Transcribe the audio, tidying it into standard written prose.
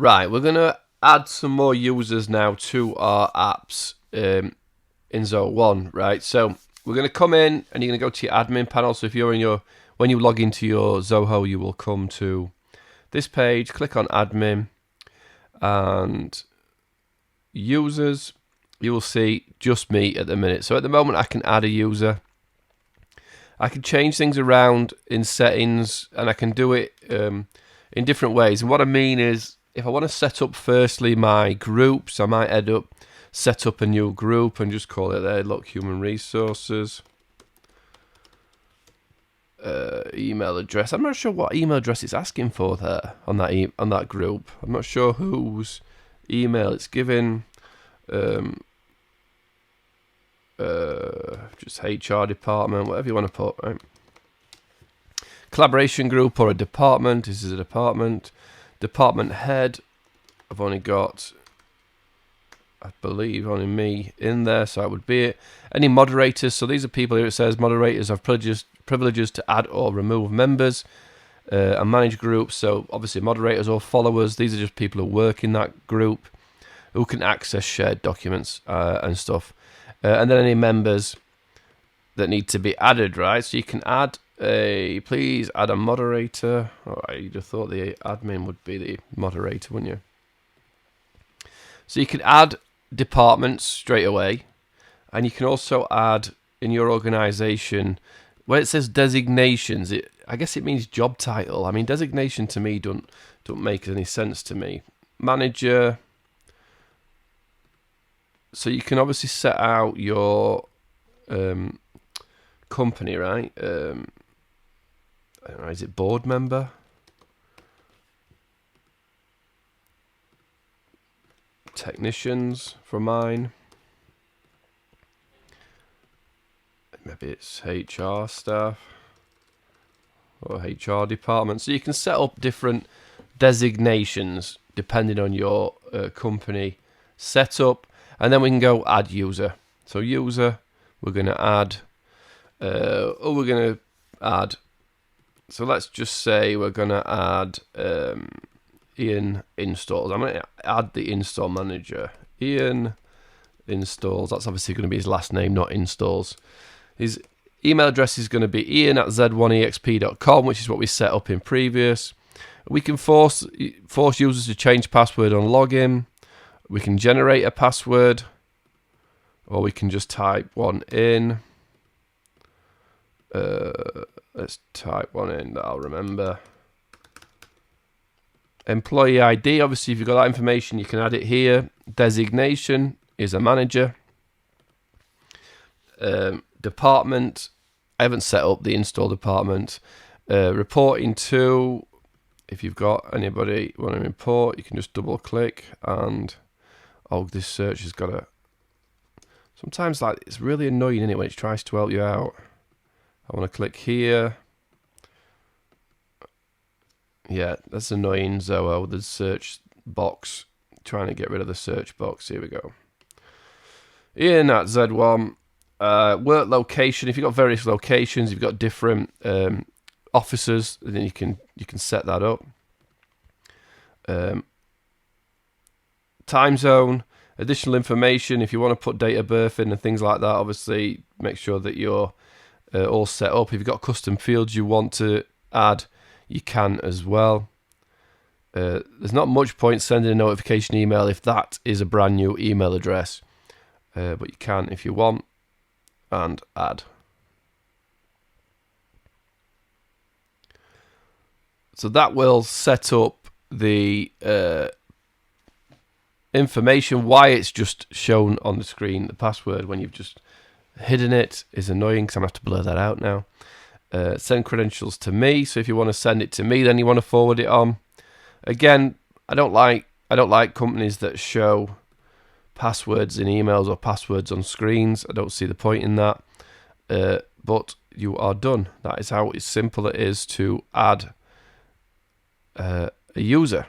Right, we're going to add some more users now to our apps in Zoho One, right? So we're going to come in and you're going to go to your admin panel. So if you're in your, when you log into your Zoho, you will come to this page, click on admin and users. You will see just me at the minute. So at the moment I can add a user. I can change things around in settings and I can do it in different ways. And what I mean is, if I want to set up firstly my groups, I might set up a new group and just call it there, look, human resources. Email address. I'm not sure what email address it's asking for there on that group. I'm not sure whose email it's giving. Just HR department, whatever you want to put, right? Collaboration group or a department. This is a department. Department head. I've only got, I believe, only me in there, so that would be it. Any moderators? So these are people here. It says moderators have privileges to add or remove members and manage groups. So obviously moderators or followers. These are just people who work in that group who can access shared documents and stuff. And then any members that need to be added, right? So you can add please add a moderator. All right, you'd have thought the admin would be the moderator, wouldn't you? So you can add departments straight away. And you can also add in your organization, where it says designations, I guess it means job title. I mean, designation to me don't make any sense to me. Manager. So you can obviously set out your company, right? I don't know, is it board member? Technicians for mine. Maybe it's HR staff or HR department. So you can set up different designations depending on your company setup. And then we can go add user. So user, we're going to add, so let's just say we're going to add Ian installs. I'm going to add the install manager. Ian installs, that's obviously going to be his last name, not installs. His email address is going to be ian@z1exp.com, which is what we set up in previous. We can force users to change password on login. We can generate a password, or we can just type one in. Let's type one in that I'll remember. Employee ID, obviously if you've got that information you can add it here. Designation is a manager. Department, I haven't set up the install department. Reporting to, if you've got anybody you want to import, you can just double click and this search has got a, sometimes like it's really annoying, isn't it, when it tries to help you out. I want to click here. Yeah, that's annoying, Zoho, the search box, trying to get rid of the search box. Here we go. Ian at Z1. Work location, if you've got various locations, you've got different offices, then you can set that up. Time zone, additional information, if you want to put date of birth in and things like that, obviously make sure that you're all set up. If you've got custom fields you want to add, you can as well. There's not much point sending a notification email if that is a brand new email address, but you can if you want, and add. So that will set up the information. Why it's just shown on the screen, the password, when you've just hidden it, is annoying because I'm going to have to blur that out now. Send credentials to me. So if you want to send it to me, then you want to forward it on. Again, I don't like companies that show passwords in emails or passwords on screens. I don't see the point in that. But you are done. That is how simple it is to add a user.